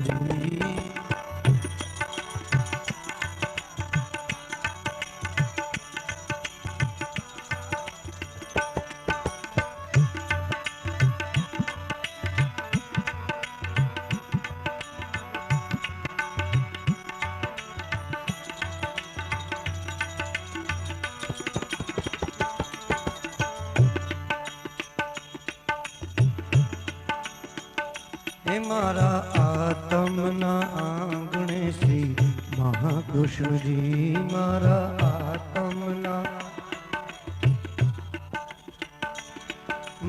પ્રભુજી मारा आत्मना आंगणे श्री महाकृष्ण जी मारा आत्मना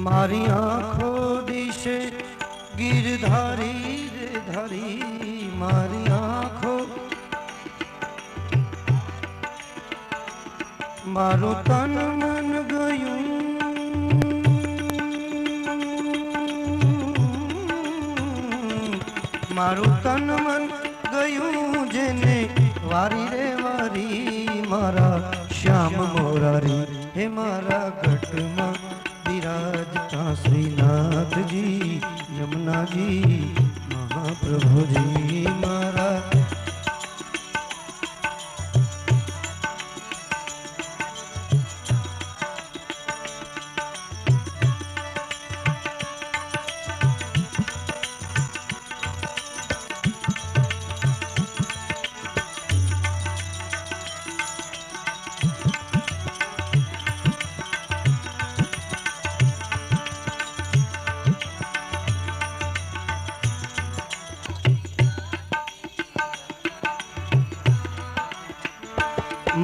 मारी आँखों दिशे गिरधारी रे धारी मारी आँखों मारो तन मन गयूं मारू तन मन गयूं जेने वारी रे वारी मारा श्याम मोरारी हे मारा घट में विराजता श्रीनाथ जी यमुना जी महाप्रभु जी मारा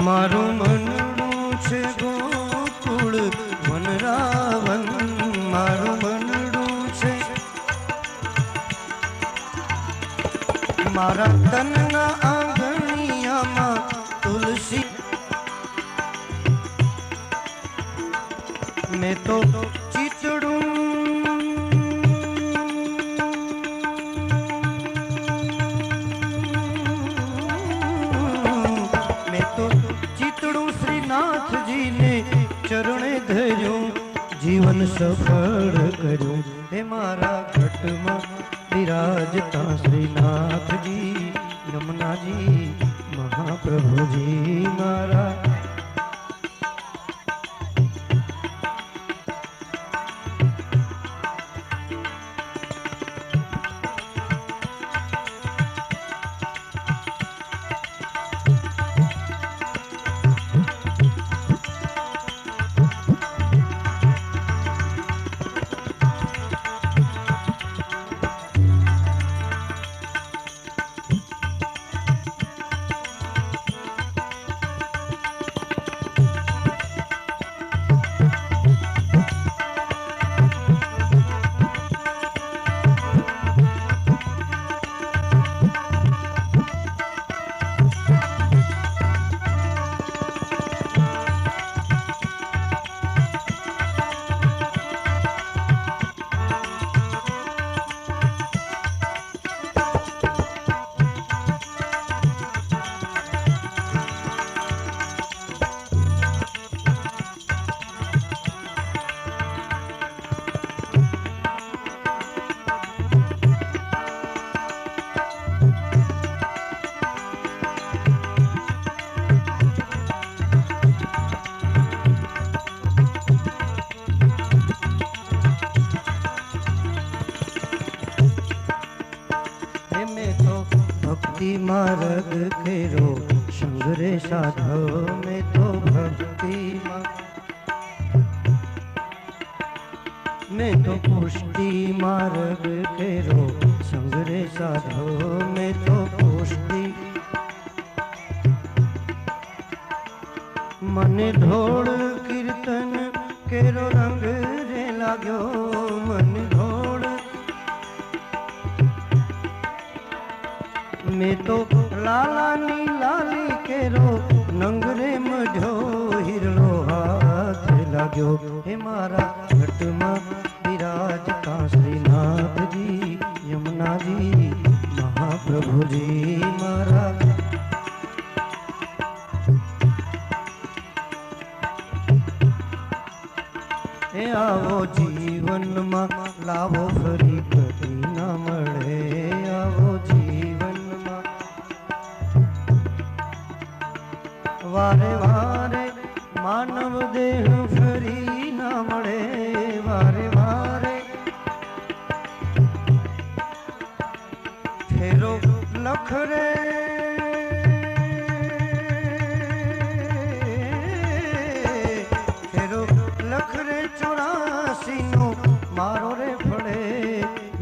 मारू मनडू छे गोकुल वनरावन मारू मनडू छे मारा तनना आंगणिया मा तुलसी मैं तो चितड़ू श्रीनाथ जी ने चरणे धर्यो जीवन सफल कर्यो हे मारा घट में विराजता श्रीनाथ जी यमुना जी महाप्रभु जी मारा भक्ति मार्ग केरो संगरे साधव में तो भक्ति में तो पुष्टि मार्ग केरो संगरे साधव में तो पुष्टि मने ढोल कीर्तन केरो रंग रे लाग्यो मन ढोल मैं तो लाला नी लाली केरो नंगरे मढो हिरलो हाथ लाग्यो हे मारा घट में विराजता श्रीनाथ जी यमुना जी महाप्रभु जी मारा हे आवो जीवन में लावो फरी कदी न मळे आवो जी વારે વારે માનવ દેહ ફરી ના મળે વારે વારે ફેરો લખ રે ફેરો લખ રે 84 નો મારો રે ફળે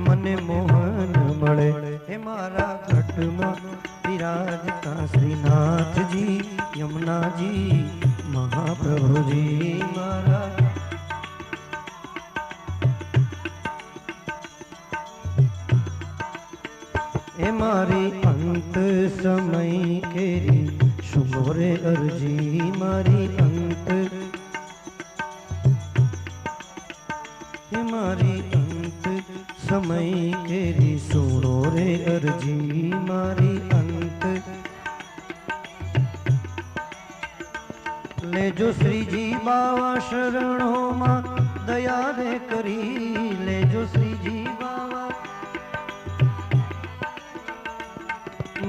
મને મોહન મળે હે મારા ઘટમાં વિરાજતા શ્રીનાથજી યમુનાજી મહાપ્રભુજી મારા એ મારી અંત સમય કેરી સુમોરે અરજી મારી અંત એ મારી અંત સમય કેરી સુનો રે અરજી મારી અંત લેજો શ્રીજી બાવા શરણોમાં દયા રે કરી લેજો શ્રીજી બાવા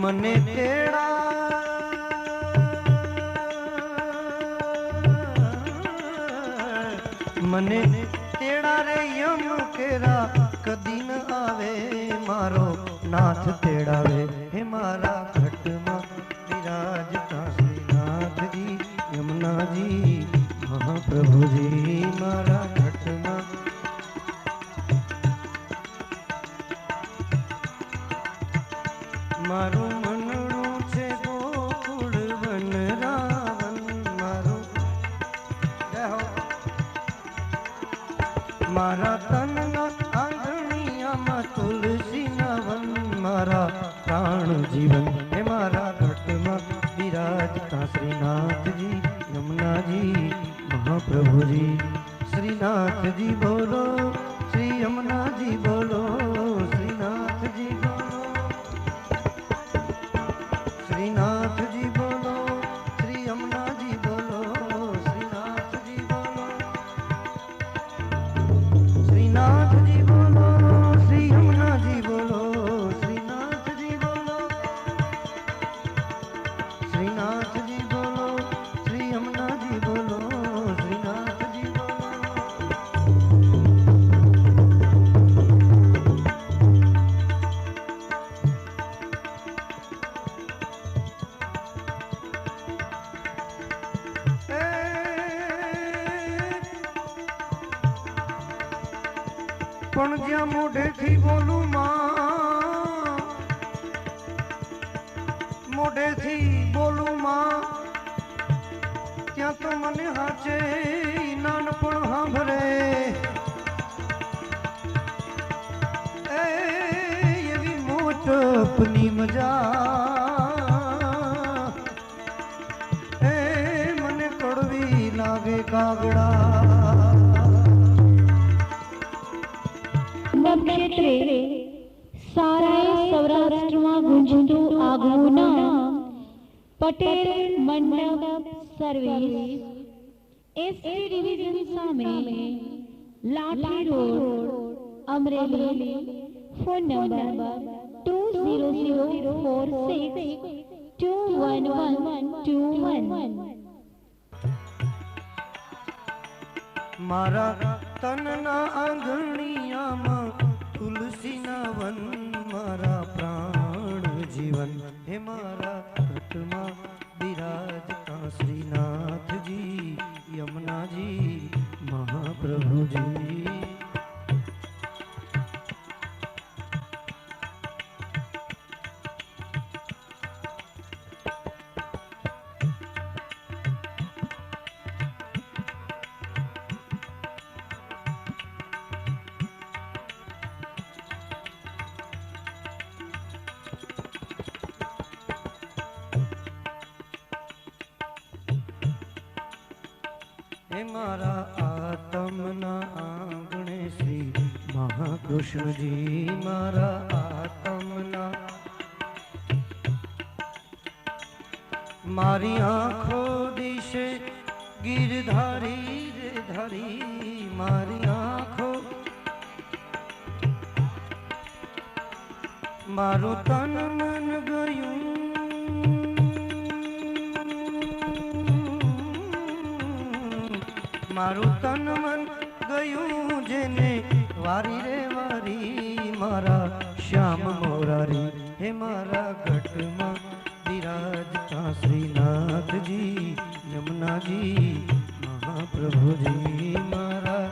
મને તેડા મને તેડા રે યમ કેરા કદી ન આવે મારો નાથ તેડાવે હે મારા ઘટમાં વિરાજતા શ્રીનાથજી યમુનાજી મહાપ્રભુજી મારા ઘટમાં મારું મનનું છે ગોકુળ વન રાવન મારું મારા તનના આંગણિયામાં તુલસીના વન મારા પ્રાણ જીવન હે મારા ઘટમાં વિરાજતા શ્રીનાથજી યમુનાજી મહાપ્રભુજી શ્રીનાથજી બોલો શ્રી યમુનાજી બોલો શ્રીનાથજી બોલો श्रीनाथ जी बोलो श्री यमुना जी बोलो श्रीनाथ जी बोलो श्रीनाथ जी बोलो श्री यमुना जी बोलो श्रीनाथ जी बोलो श्रीनाथ जी बोलो श्री यमुना जी बोलो श्रीनाथ जी बोलो પણ જ્યાં મોઢેથી બોલું માં મોઢેથી બોલું માં ત્યાં તો મને હાચે નાનપણ સાંભળે એવી મોટપની મજા એ મને કડવી લાગે કાગડા નક્ષત્રે સારાએ સૌરાષ્ટ્રમાં ગુંજતું આગવું નામ પટેલ મંડપ સર્વિસ એસટી ડિવિઝન સામે લાઠી રોડ અમરેલી ફોન નંબર 2004621121 મારા તનના આંગણિયામાં તુલસીના વન મારા પ્રાણ જીવન હે મારા ઘટમાં વિરાજતા શ્રીનાથજી યમુનાજી મહાપ્રભુજી હે મારા આતમના આંગણે શ્રી મહાકૃષ્ણજી મારા આતમના મારી આંખો દિશે ગીરધારી રે ધારી મારી આંખો મારું તન મન ગયું મારું તન મન ગયું જેને વારી રે વારી મારા શ્યામ મોરારી હે મારા ઘટમાં બિરાજતા શ્રીનાથજી યમુનાજી મહાપ્રભુજી મારા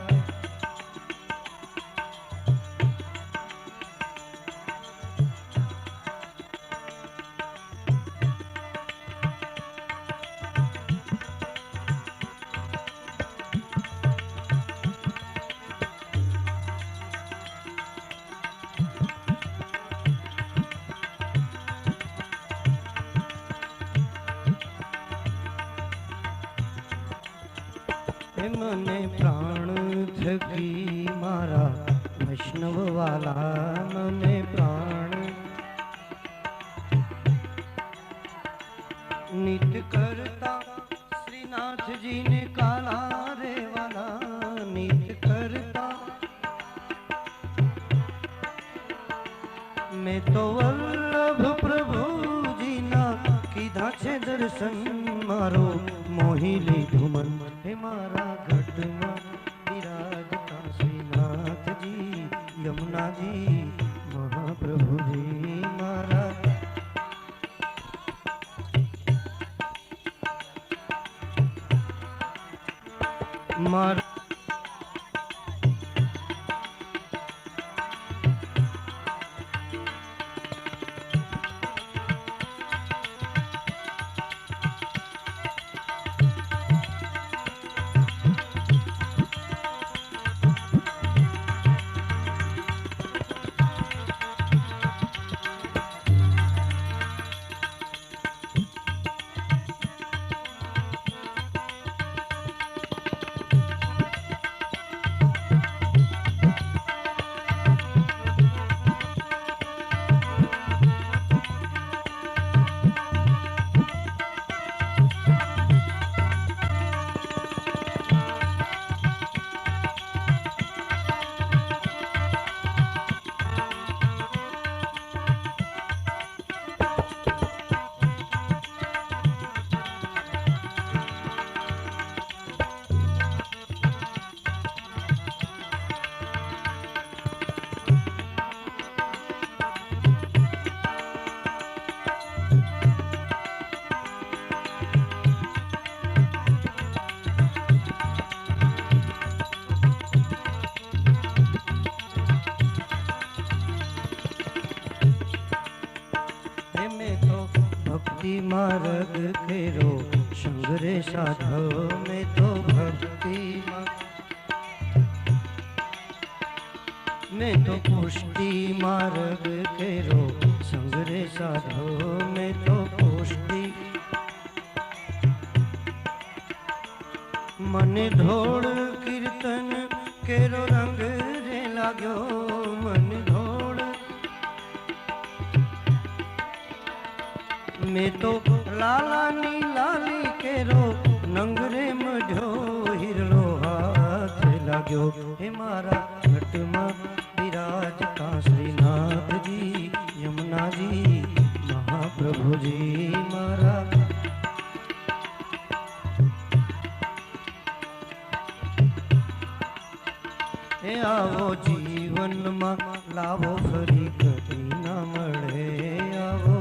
મને પ્રાણ થકી મારા વૈષ્ણવ વાલા મને પ્રાણ નિત કરતા શ્રીનાથજીને કાલા રે વાલા નિત કરતા મેં તો વલ્લભ પ્રભુજીના કીધા છે દર્શન મારો મોહી લીધું મન હે મારા ઘટમાં બિરાજતા શ્રીનાથજી યમુનાજી મહાપ્રભુજી મારા મારા मार्ग फेरो संगरे साधव में तो भक्ति में तो पुष्टि मार्ग फेरो संगरे साधव में तो पुष्टि मन धोड़ कीर्तन केरो रंग रे लाग्यो मन धोड़ मैं तो लालानी लाली केरो नंगरे मढो हिरलो हाथ लाग्यो हे मारा घटमा विराजता श्रीनाथ जी यमुना जी महाप्रभु जी मारा हे आवो जीवन मा लावो फरी कदी न मळे आवो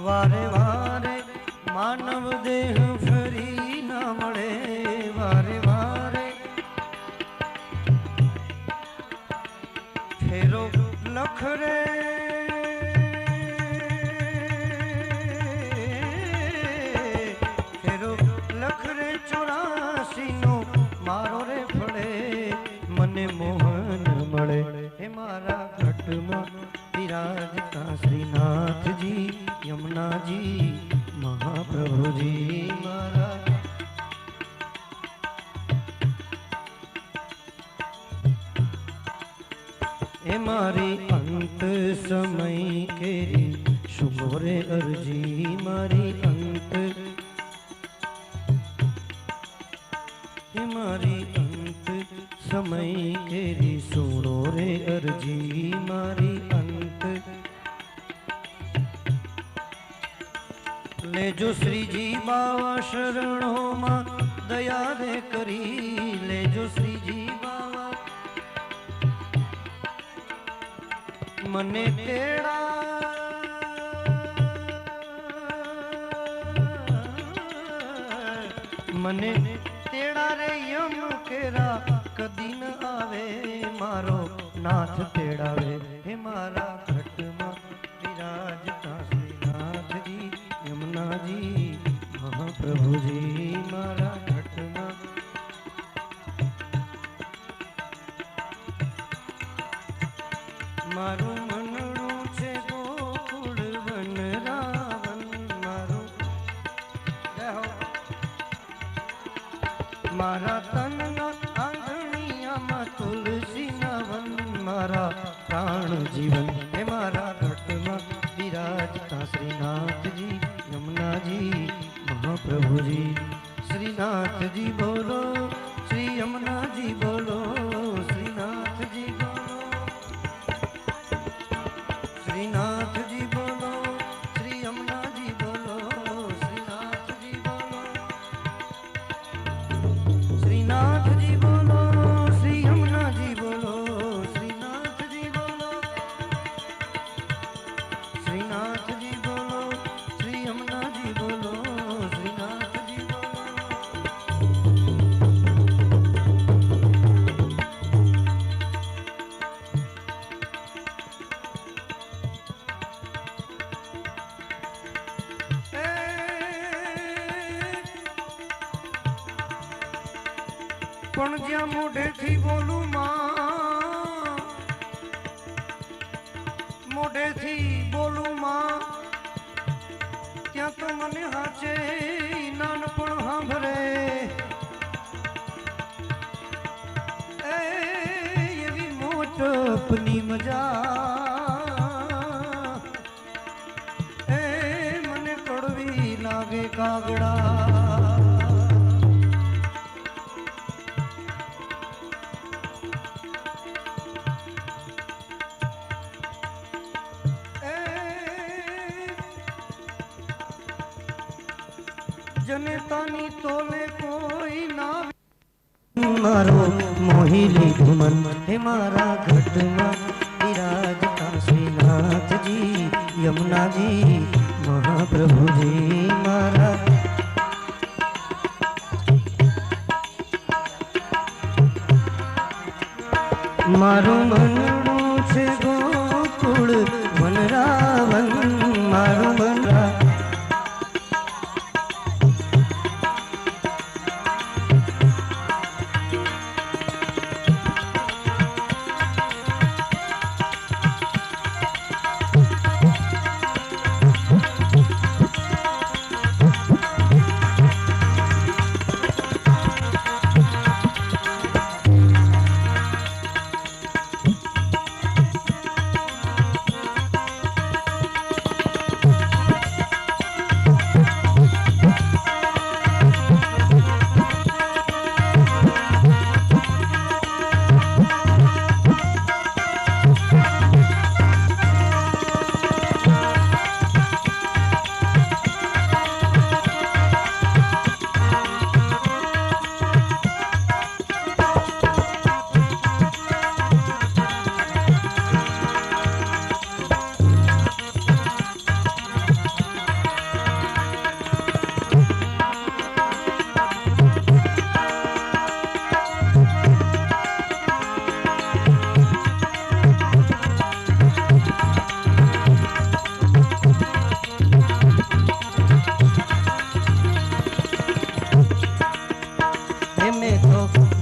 वारे वारे मानव देह फरी न मळे वारे वारे फेरो लख रे फेरो लख रे 84 नो मारो रे फळे मने मोहन मळे हे मारा घटमा विराजता श्रीनाथ जी यमुना जी महाप्रभु जी मारा हे मारी अंत समय केरी सुमोरे अर्जी मारी अंत हे मारी अंत समय केरी सुनो रे अर्जी मारी अंत લેજો શ્રીજી બાવા શરણોમાં દયા રે કરી લેજો શ્રીજી બાવા મને તેડા મને તેડા રે યમ કેરા કદી ન આવે મારો નાથ તેડાવે હે મારા ઘટમાં વિરાજતા શ્રીનાથજી યમુનાજી મહાપ્રભુજી મારા ઘટમાં મારું મનડું છે ગોકુળ વન રાવન મારું મારા તનના આંગણિયામાં તુલસીના વન મારા પ્રાણ જીવન હે મારા ઘટમાં વિરાજતા શ્રીનાથજી યમુનાજી મહાપ્રભુજી શ્રીનાથજી બોલો શ્રી યમુનાજી બોલો શ્રીનાથજી બોલો શ્રીનાથજી બોલો શ્રી યમુનાજી બોલો શ્રીનાથજી બોલો શ્રીનાથજી બોલો શ્રી યમુનાજી બોલો શ્રીનાથજી બોલો શ્રીનાથજી બોલો શ્રી યમુનાજી બોલો શ્રીનાથજી બોલો પણ જ્યાં મોઢેથી બોલું માં મોઢેથી બોલું માં ત્યાં તો મને હાચે નાનપણ સાંભળે એવી મોટપની મજા મને કડવી લાગે કાગડા જનેતાની તોલે કોઈ ના મારો મોહી લીધું મન હે મારા ઘટમાં વિરાજતા શ્રીનાથજી યમુનાજી મહાપ્રભુજી મારા મારું મનડું છે ગોકુળ વનરાવન મારું મનરા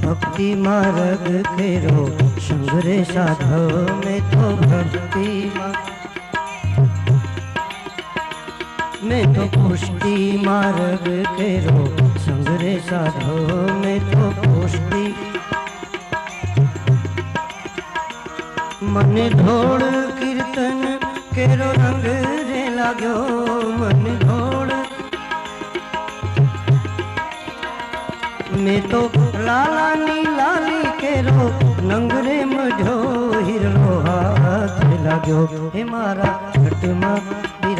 भक्ति मार्ग केरो संगरे साधव में तो भक्ति में तो पुष्टि मार्ग केरो संगरे साधव में तो पुष्टि मन धोड़ कीर्तन केरो रंग रे लाग्यो मन धोड़ मैं तो लाला नी लाली केरो नंगरे मझो हिरलो हाथ लाग्यो हे मारा घट में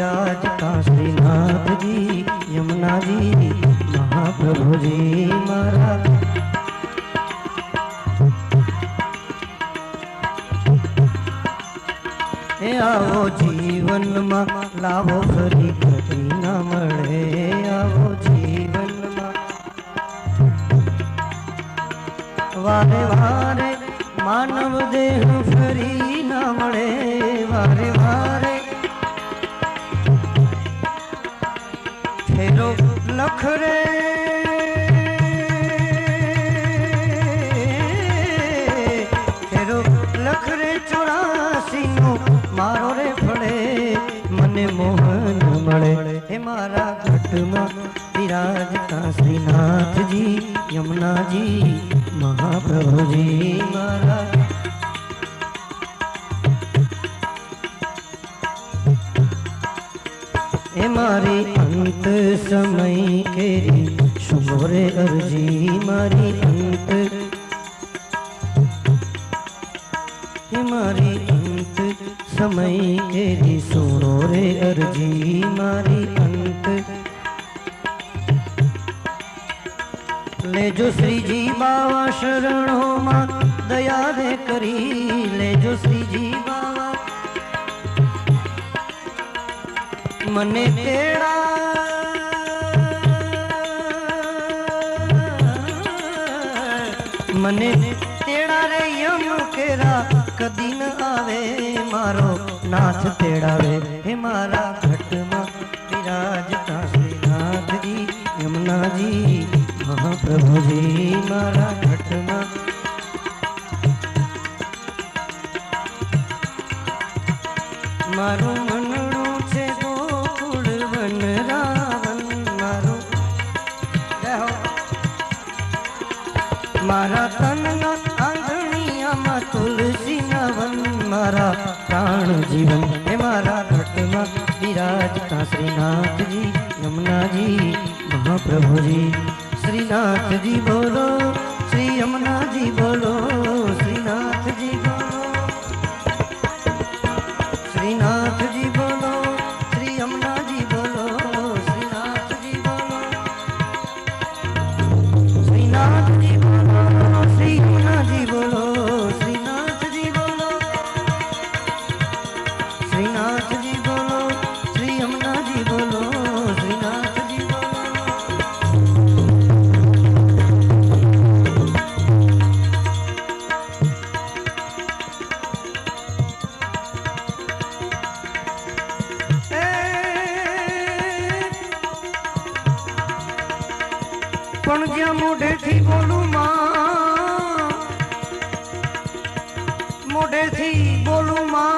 विराजता श्रीनाथ जी यमुना जी महाप्रभु जी मारा हे आओ जीवन में लावो फरी कदी न मळे आओ जीवन में वारे वारे मानव देह फरी न मळे वारे वारे फेरो लख रे फेरो लख रे 84 नो मारो रे फड़े मने मोहन मळे हे मारा घट में विराजता श्रीनाथ जी यमुना जी महाप्रभु जी मारा हे मारी अंत समय केरी शुभोरे अर्जी मारी अंत हे मारी अंत समय केरी सुनो रे अर्जी मारी अंत ले जो श्री जी बाबा शरणों मां दया दे करी ले जो श्री जी बाबा मने तेड़ा मने तेड़ा रे यम केरा कदी न आवे मारो नाथ तेड़ावे हे मारा घट में विराजता श्रीनाथ जी यमुना जी महाप्रभु जी मारा घट में मारो मनड़ू छे गोकुल वन रावण मारो मारा तन आंगणिया में तुलसी नवन मारा प्राण जीवन हे मारा घट में विराजता श्रीनाथ जी यमुना जी महाप्रभु जी श्रीनाथ जी बोलो श्री यमुना जी बोलो श्रीनाथ जी बोलो श्रीनाथ जी बोलो श्री यमुना जी बोलो श्रीनाथ जी बोलो श्रीनाथ जी बोलो श्री यमुना जी बोलो श्रीनाथ जी बोलो श्रीनाथ जी बोलो श्री यमुना जी बोलो श्रीनाथ जी बोलो पण ज्या मोढे थी बोलू मां मोढे थी बोलू मां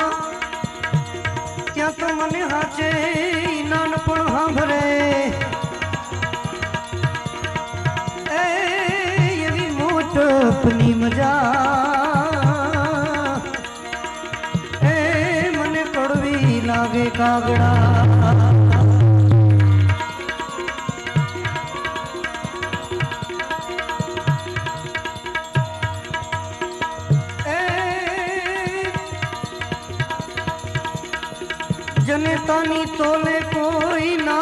त्या तो मने हाचे नानपण हांभरे एवी मोटपनी मजा मने कड़वी लागे कागड़ा जने तानी तोले कोई ना